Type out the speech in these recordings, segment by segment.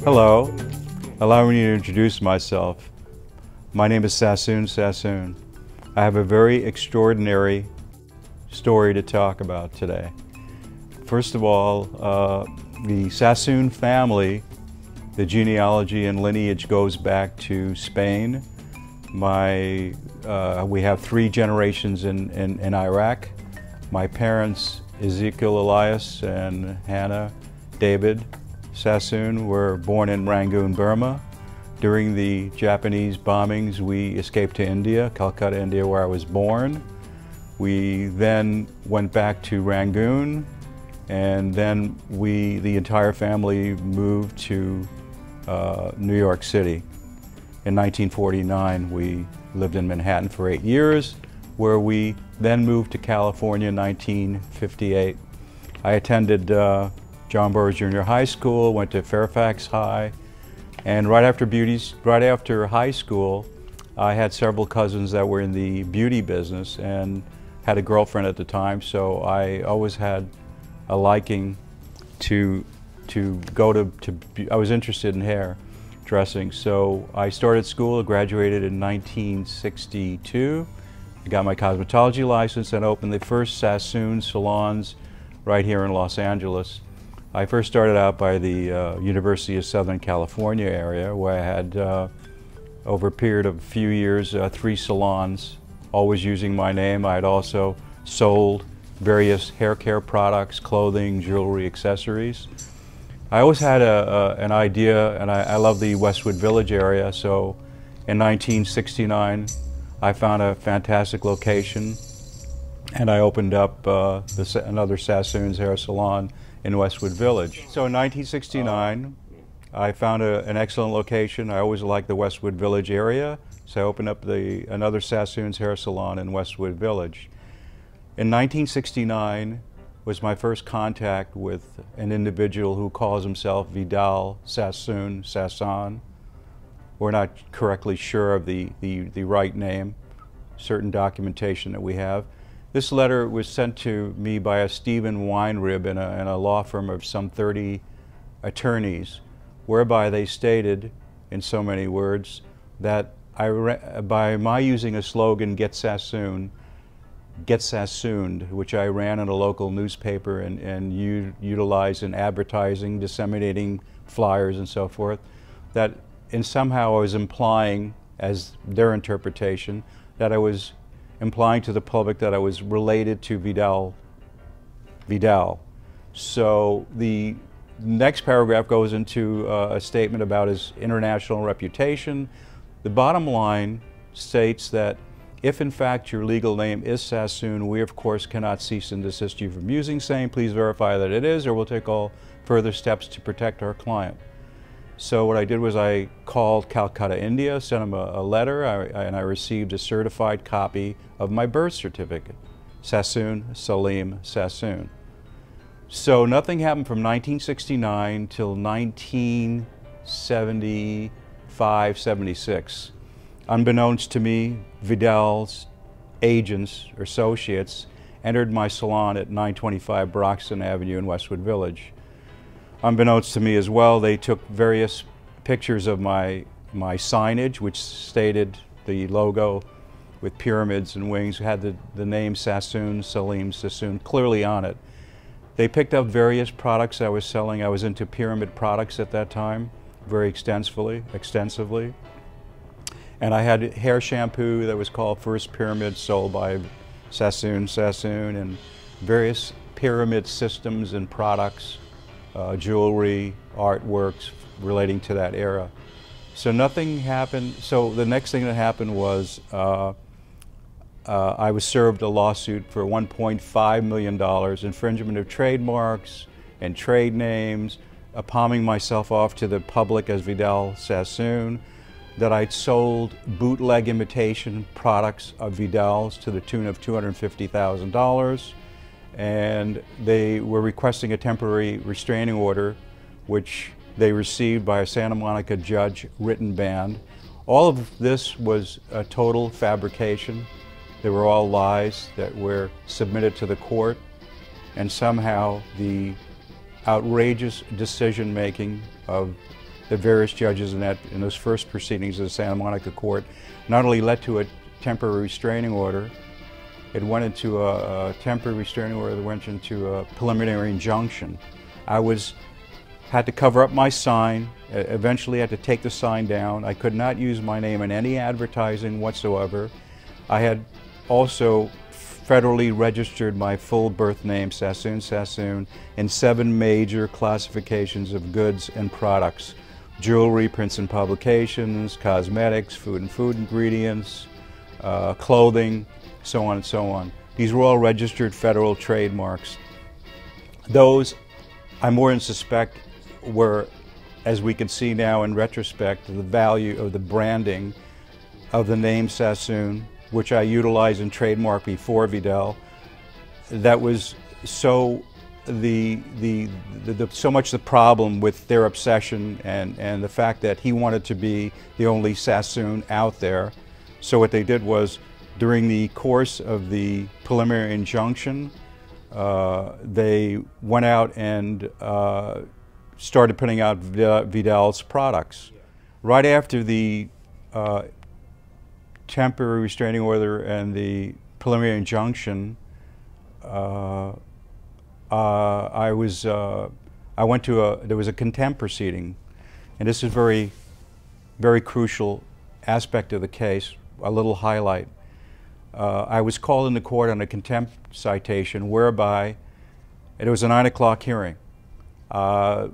Hello, allow me to introduce myself. My name is Sassoon Sassoon. I have a very extraordinary story to talk about today. First of all, the Sassoon family, the genealogy and lineage goes back to Spain. We have 3 generations in Iraq. My parents, Ezekiel Elias and Hannah David Sassoon, were born in Rangoon, Burma. During the Japanese bombings, we escaped to India, Calcutta, India, where I was born. We then went back to Rangoon, and then the entire family moved to New York City. In 1949, we lived in Manhattan for 8 years, where we then moved to California in 1958. I attended John Burroughs Junior High School, went to Fairfax High, and right after high school, I had several cousins that were in the beauty business and had a girlfriend at the time, so I always had a liking to go to I was interested in hair dressing. So I started school, graduated in 1962. I got my cosmetology license and opened the first Sassoon salons right here in Los Angeles. I first started out by the University of Southern California area, where I had, over a period of a few years, 3 salons, always using my name. I had also sold various hair care products, clothing, jewelry, accessories. I always had an idea, and I love the Westwood Village area, so in 1969 I found a fantastic location and I opened up another Sassoon's hair salon in Westwood Village. So in 1969 I found an excellent location. I always liked the Westwood Village area, so I opened up another Sassoon's hair salon in Westwood Village. In 1969 was my first contact with an individual who calls himself Vidal Sassoon Sassoon. We're not correctly sure of the right name, certain documentation that we have. This letter was sent to me by a Stephen Weinrib in a law firm of some 30 attorneys, whereby they stated, in so many words, that by my using a slogan, "Get Sassoon," Get Sassooned, which I ran in a local newspaper and utilized in advertising, disseminating flyers and so forth, that somehow I was implying, as their interpretation, that I was implying to the public that I was related to Vidal. So the next paragraph goes into a statement about his international reputation. The bottom line states that if in fact your legal name is Sassoon, we of course cannot cease and desist you from using same. Please verify that it is, or we'll take all further steps to protect our client. So what I did was I called Calcutta, India, sent them a letter, and I received a certified copy of my birth certificate, Sassoon Saleem Sassoon. So nothing happened from 1969 till 1975, 76. Unbeknownst to me, Vidal's agents or associates entered my salon at 925 Broxton Avenue in Westwood Village. Unbeknownst to me as well, they took various pictures of my signage, which stated the logo with pyramids and wings, had the name Sassoon Saleem Sassoon clearly on it. They picked up various products I was selling. I was into pyramid products at that time, very extensively. And I had hair shampoo that was called First Pyramid, sold by Sassoon Sassoon, and various pyramid systems and products, jewelry, artworks relating to that era. So nothing happened. So the next thing that happened was I was served a lawsuit for $1.5 million, infringement of trademarks and trade names, palming myself off to the public as Vidal Sassoon, that I'd sold bootleg imitation products of Vidal's to the tune of $250,000, and they were requesting a temporary restraining order, which they received by a Santa Monica judge written ban. All of this was a total fabrication. They were all lies that were submitted to the court, and somehow the outrageous decision-making of the various judges in those first proceedings of the Santa Monica court not only led to a temporary restraining order, it went into a temporary restraining order that went into a preliminary injunction. I had to cover up my sign, eventually had to take the sign down. I could not use my name in any advertising whatsoever. I had also federally registered my full birth name, Sassoon Sassoon, in 7 major classifications of goods and products: jewelry, prints and publications, cosmetics, food and food ingredients, clothing, so on and so on. These were all registered federal trademarks. Those, I more than suspect, were, as we can see now in retrospect, the value of the branding of the name Sassoon, which I utilized and trademarked before Vidal. That was so so much the problem with their obsession and the fact that he wanted to be the only Sassoon out there. So what they did was, during the course of the preliminary injunction, they went out and started putting out Vidal's products. Right after the temporary restraining order and the preliminary injunction, I went to there was a contempt proceeding, and this is very crucial aspect of the case, a little highlight. I was called into court on a contempt citation whereby it was a 9 o'clock hearing. My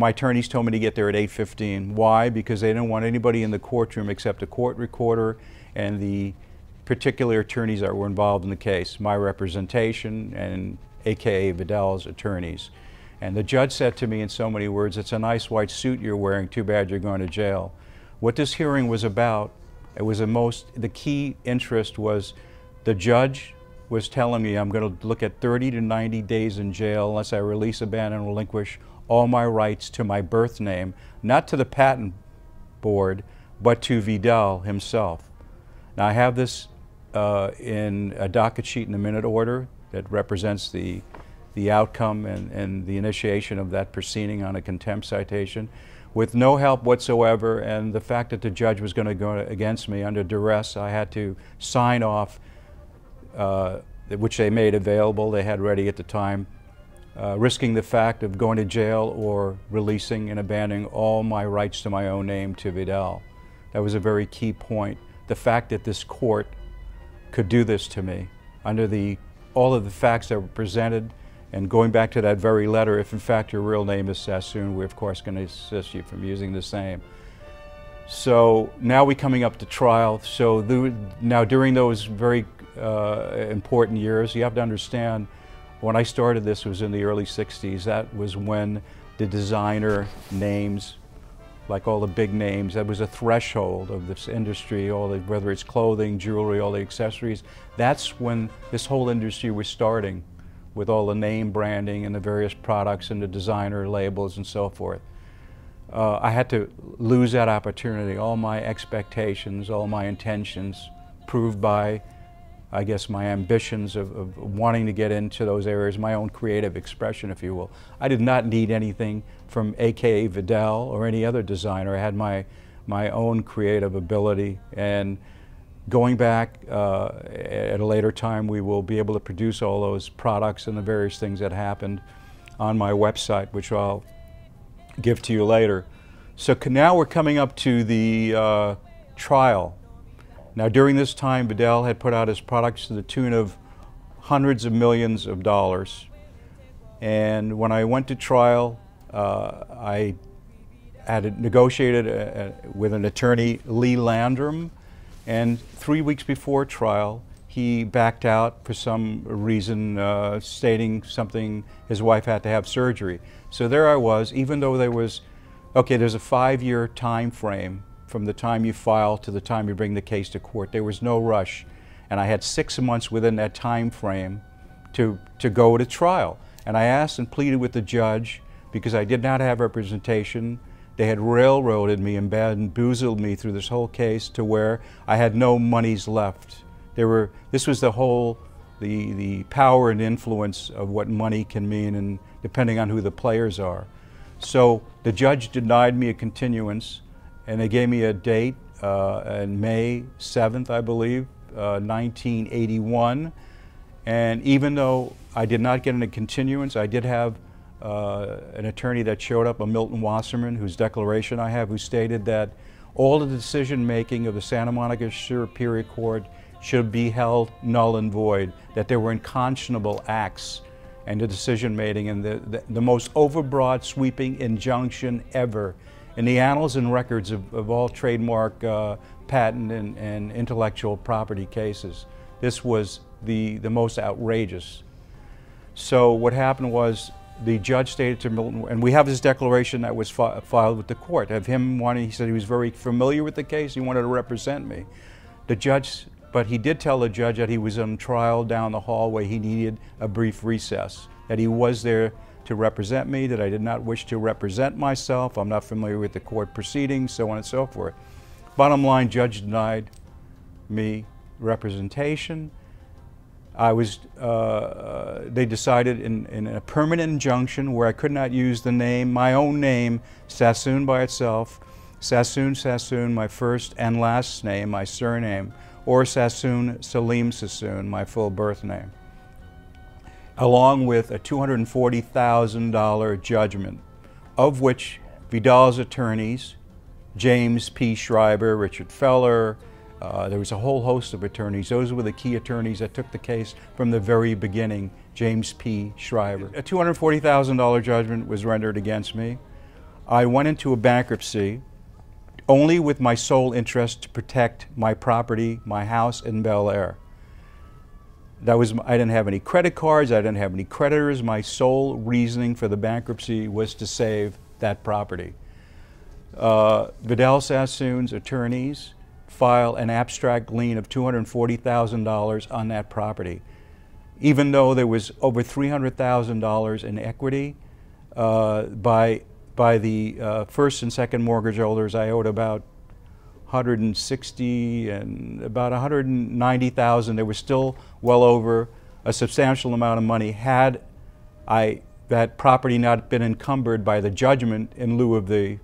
attorneys told me to get there at 8:15. Why? Because they didn't want anybody in the courtroom except a court recorder and the particular attorneys that were involved in the case, my representation and AKA Vidal's attorneys. And the judge said to me in so many words, "It's a nice white suit you're wearing, too bad you're going to jail." What this hearing was about, it was the key interest was the judge was telling me I'm going to look at 30 to 90 days in jail unless I release, abandon, and relinquish all my rights to my birth name, not to the patent board, but to Vidal himself. Now I have this in a docket sheet in a minute order that represents the outcome and the initiation of that proceeding on a contempt citation, with no help whatsoever, and the fact that the judge was going to go against me under duress. I had to sign off, which they made available, they had ready at the time, risking the fact of going to jail or releasing and abandoning all my rights to my own name to Vidal. That was a very key point. The fact that this court could do this to me under all of the facts that were presented, and going back to that very letter, if in fact your real name is Sassoon, we're of course going to assist you from using the same. So now we're coming up to trial. So now during those very important years, you have to understand, when I started this was in the early 60s. That was when the designer names, like all the big names, that was a threshold of this industry, whether it's clothing, jewelry, all the accessories. That's when this whole industry was starting, with all the name branding and the various products and the designer labels and so forth. I had to lose that opportunity. All my expectations, all my intentions, proved by, I guess, my ambitions of wanting to get into those areas, my own creative expression, if you will. I did not need anything from AKA Vidal or any other designer. I had my own creative ability, and going back at a later time, we will be able to produce all those products and the various things that happened on my website, which I'll give to you later. So now we're coming up to the trial. Now during this time, Vidal had put out his products to the tune of hundreds of millions of dollars. And when I went to trial, I had negotiated with an attorney, Lee Landrum, and 3 weeks before trial, he backed out for some reason, stating something, his wife had to have surgery. So there I was, even though there was, okay, there's a 5-year time frame from the time you file to the time you bring the case to court. There was no rush, and I had 6 months within that time frame to go to trial. And I asked and pleaded with the judge, because I did not have representation. They had railroaded me and bamboozled me through this whole case to where I had no monies left. This was the whole, the power and influence of what money can mean, and depending on who the players are. So the judge denied me a continuance, and they gave me a date on May 7th, I believe, 1981. And even though I did not get a continuance, I did have an attorney that showed up, a Milton Wasserman, whose declaration I have, who stated that all of the decision-making of the Santa Monica Superior Court should be held null and void, that there were unconscionable acts and the decision-making and the most overbroad, sweeping injunction ever in the annals and records of all trademark, patent, and intellectual property cases. This was the most outrageous. So what happened was, the judge stated to Milton, and we have this declaration that was filed with the court of him wanting, he said he was very familiar with the case, he wanted to represent me. The judge, but he did tell the judge that he was on trial down the hallway, he needed a brief recess, that he was there to represent me, that I did not wish to represent myself, I'm not familiar with the court proceedings, so on and so forth. Bottom line, judge denied me representation. They decided in a permanent injunction where I could not use the name, my own name, Sassoon by itself, Sassoon Sassoon, my first and last name, my surname, or Sassoon Saleem Sassoon, my full birth name, along with a $240,000 judgment, of which Vidal's attorneys, James P. Schreiber, Richard Feller, there was a whole host of attorneys. Those were the key attorneys that took the case from the very beginning, James P. Schreiber. A $240,000 judgment was rendered against me. I went into a bankruptcy only with my sole interest to protect my property, my house in Bel Air. I didn't have any credit cards, I didn't have any creditors. My sole reasoning for the bankruptcy was to save that property. Vidal Sassoon's attorneys file an abstract lien of $240,000 on that property. Even though there was over $300,000 in equity, by the first and second mortgage holders, I owed about $160,000 and about $190,000. There was still well over a substantial amount of money. Had that property not been encumbered by the judgment in lieu of the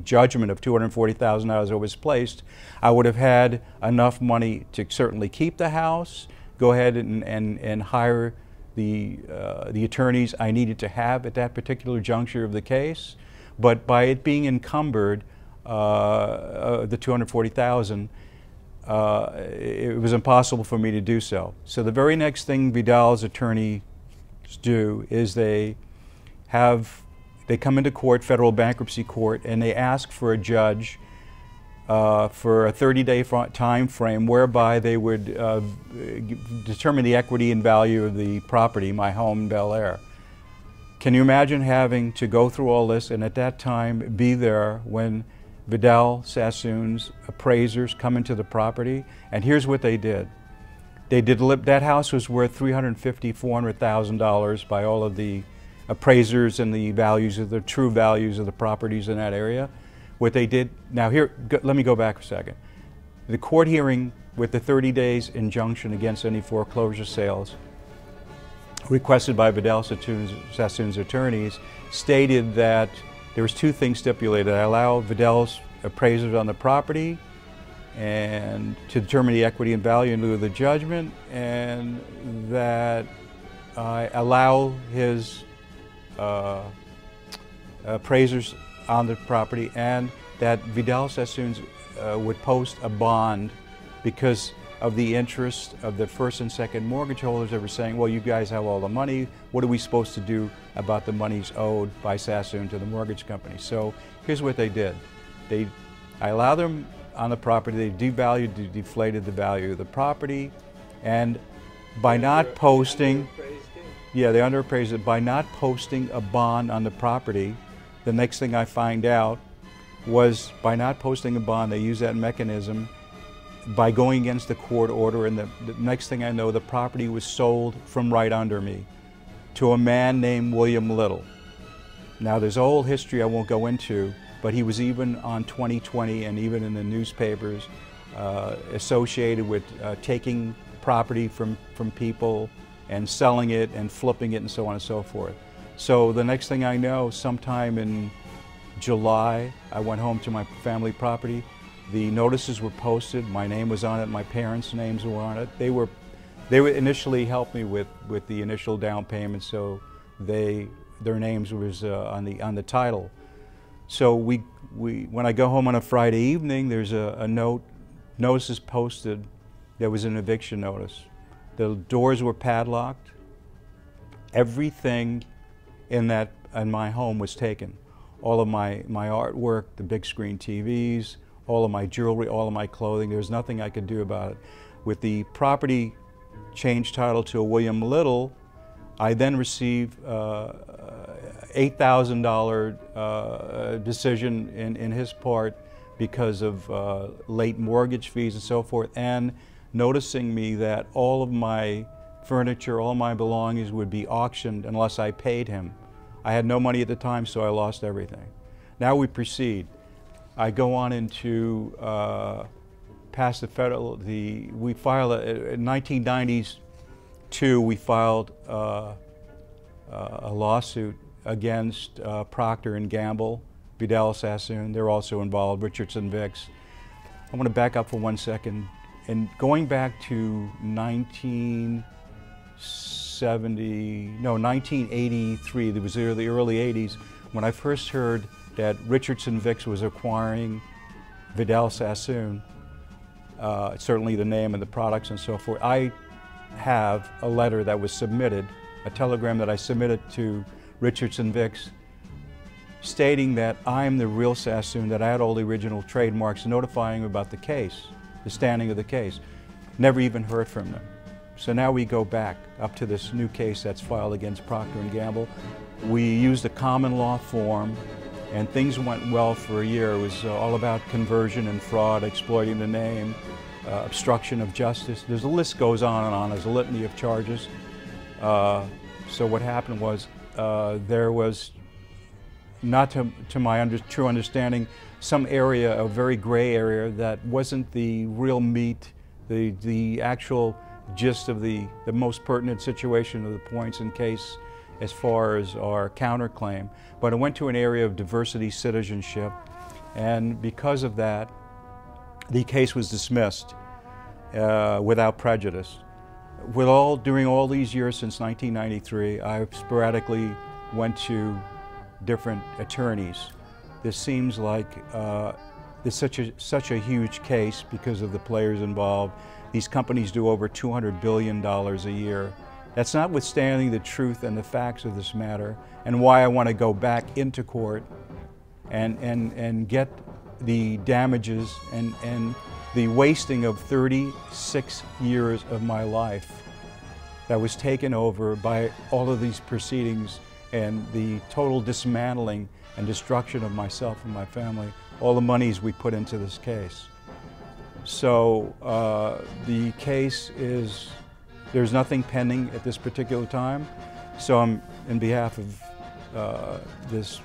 judgment of $240,000 that was placed, I would have had enough money to certainly keep the house, go ahead and hire the attorneys I needed to have at that particular juncture of the case. But by it being encumbered, the $240,000, it was impossible for me to do so. So the very next thing Vidal's attorneys do is they come into court, federal bankruptcy court, and they ask for a judge for a 30-day time frame whereby they would determine the equity and value of the property, my home in Bel Air. Can you imagine having to go through all this and at that time be there when Vidal Sassoon's appraisers come into the property? And here's what they did. That house was worth $350,000, $400,000 by all of the appraisers and the values of the true values of the properties in that area. What they did, now here, let me go back a second. The court hearing with the 30 days injunction against any foreclosure sales requested by Vidal Sassoon's attorneys stated that there was two things stipulated. I allow Vidal's appraisers on the property and to determine the equity and value in lieu of the judgment, and that I allow his appraisers on the property, and that Vidal Sassoon would post a bond because of the interest of the first and second mortgage holders that were saying, well, you guys have all the money, what are we supposed to do about the monies owed by Sassoon to the mortgage company? So here's what they did. I allowed them on the property, they devalued, deflated the value of the property, and by not posting, yeah, they underappraised it. By not posting a bond on the property, the next thing I find out was by not posting a bond, they used that mechanism by going against the court order, and the next thing I know, the property was sold from right under me to a man named William Little. Now, there's a whole history I won't go into, but he was even on 20/20 and even in the newspapers associated with taking property from people and selling it and flipping it and so on and so forth. So the next thing I know, sometime in July, I went home to my family property. The notices were posted. My name was on it. My parents' names were on it. They were initially helped me with the initial down payment, so their names was on the title. So when I go home on a Friday evening, there's a notice is posted. There was an eviction notice. The doors were padlocked. Everything in my home was taken. All of my artwork, the big screen TVs, all of my jewelry, all of my clothing. There was nothing I could do about it. With the property changed title to a William Little, I then received $8,000 decision in his part because of late mortgage fees and so forth, and noticing me that all of my furniture, all my belongings would be auctioned unless I paid him. I had no money at the time, so I lost everything. Now we proceed. I go on into past the federal, we filed, in 1992, we filed a lawsuit against Procter & Gamble, Vidal Sassoon. They're also involved, Richardson Vicks. I want to back up for 1 second. And going back to 1983, it was the early 80s, when I first heard that Richardson Vicks was acquiring Vidal Sassoon, certainly the name and the products and so forth. I have a letter that was submitted, a telegram that I submitted to Richardson Vicks, stating that I'm the real Sassoon, that I had all the original trademarks, notifying about the case, the standing of the case. Never even heard from them. So now we go back up to this new case that's filed against Procter & Gamble. We used a common law form, and things went well for a year. It was all about conversion and fraud, exploiting the name, obstruction of justice. The list goes on and on. There's a litany of charges. So what happened was there was, not to my true understanding, some area, a very gray area that wasn't the real meat, the actual gist of the most pertinent situation of the points in case as far as our counterclaim. But it went to an area of diversity citizenship, and because of that, the case was dismissed without prejudice. During all these years since 1993, I sporadically went to different attorneys. This seems like it's such a huge case because of the players involved. These companies do over $200 billion a year. That's notwithstanding the truth and the facts of this matter, and why I want to go back into court and get the damages and the wasting of 36 years of my life that was taken over by all of these proceedings, and the total dismantling and destruction of myself and my family, all the monies we put into this case. So the case is, there's nothing pending at this particular time. So I'm, in behalf of this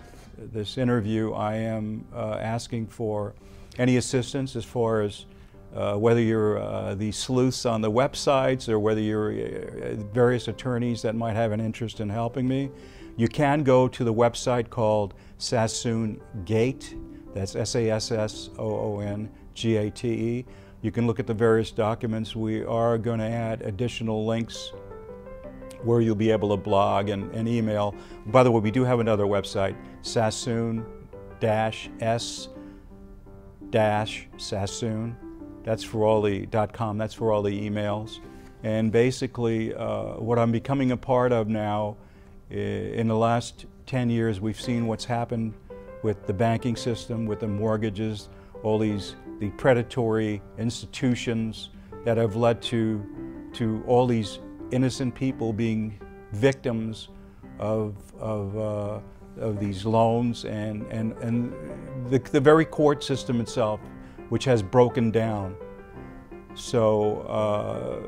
interview, I am asking for any assistance as far as whether you're the sleuths on the websites or whether you're various attorneys that might have an interest in helping me. You can go to the website called Sassoon Gate. That's SASSOONGATE. You can look at the various documents. We are going to add additional links where you'll be able to blog and email. By the way, we do have another website, Sassoon-Sassoon. That's for all the .com. That's for all the emails. And basically, what I'm becoming a part of now, in the last 10 years, we've seen what's happened with the banking system, with the mortgages, all the predatory institutions that have led to all these innocent people being victims of these loans, and the very court system itself, which has broken down. So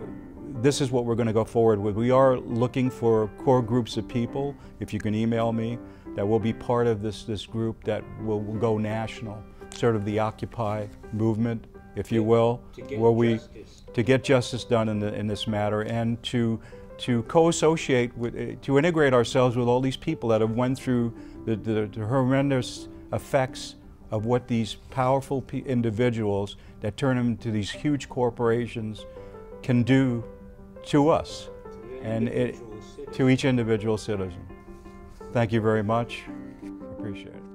this is what we're going to go forward with. We are looking for core groups of people, if you can email me, that will be part of this group that will go national, sort of the Occupy movement, if you will, to get justice done in this matter, and to to co-associate with, to integrate ourselves with all these people that have went through the horrendous effects of what these powerful individuals that turn them into these huge corporations can do to us and to each individual citizen. Thank you very much. I appreciate it.